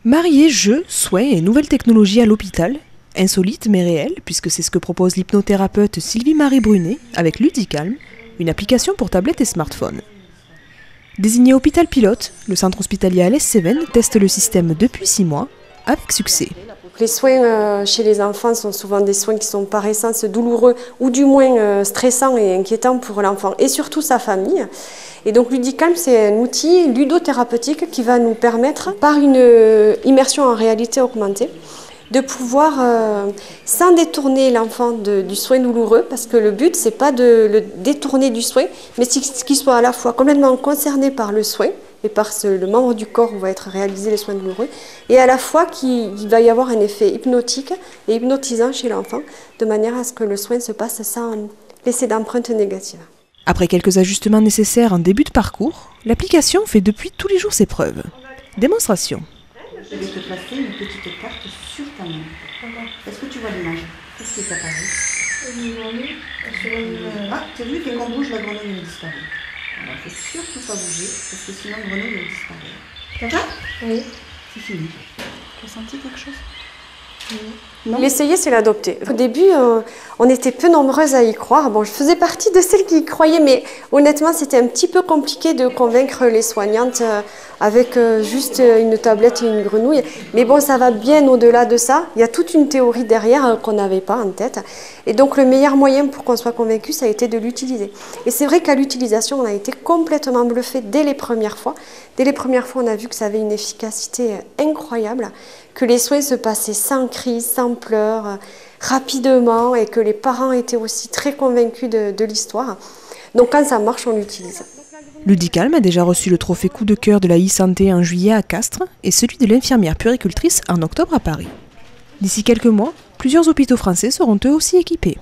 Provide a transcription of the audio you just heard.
Marier jeux, soins et nouvelles technologies à l'hôpital, insolite mais réel, puisque c'est ce que propose l'hypnothérapeute Sylvie-Marie Brunet avec Ludicalm, une application pour tablette et smartphone. Désigné hôpital pilote, le centre hospitalier Alès-Cévennes teste le système depuis 6 mois, avec succès. Les soins chez les enfants sont souvent des soins qui sont par essence douloureux ou du moins stressants et inquiétants pour l'enfant et surtout sa famille. Et donc Ludicalm, c'est un outil ludothérapeutique qui va nous permettre, par une immersion en réalité augmentée, de pouvoir, sans détourner l'enfant du soin douloureux, parce que le but, c'est pas de le détourner du soin, mais qu'il soit à la fois complètement concerné par le soin, et par le membre du corps où va être réalisé les soins douloureux, et à la fois qu'il va y avoir un effet hypnotique et hypnotisant chez l'enfant, de manière à ce que le soin se passe sans laisser d'empreinte négative. Après quelques ajustements nécessaires en début de parcours, l'application fait depuis tous les jours ses preuves. Démonstration. Je vais te placer une petite carte sur ta main. Est-ce que tu vois l'image? Qu'est-ce qui t'apparaît? Ah, tu as vu que quand on bouge, la grenouille elle disparaît. Alors, il ne faut surtout pas bouger, parce que sinon la grenouille elle disparaît. Ça va? Oui. C'est fini. Tu as senti quelque chose? L'essayer, c'est l'adopter. Au début, on était peu nombreuses à y croire. Bon, je faisais partie de celles qui y croyaient, mais honnêtement, c'était un petit peu compliqué de convaincre les soignantes avec juste une tablette et une grenouille. Mais bon, ça va bien au-delà de ça. Il y a toute une théorie derrière qu'on n'avait pas en tête. Et donc, le meilleur moyen pour qu'on soit convaincu, ça a été de l'utiliser. Et c'est vrai qu'à l'utilisation, on a été complètement bluffé dès les premières fois. Dès les premières fois, on a vu que ça avait une efficacité incroyable, que les soins se passaient sans crise, sans pleurs, rapidement, et que les parents étaient aussi très convaincus de l'histoire. Donc quand ça marche, on l'utilise. Ludicalm a déjà reçu le trophée coup de cœur de la e-santé en juillet à Castres et celui de l'infirmière puéricultrice en octobre à Paris. D'ici quelques mois, plusieurs hôpitaux français seront eux aussi équipés.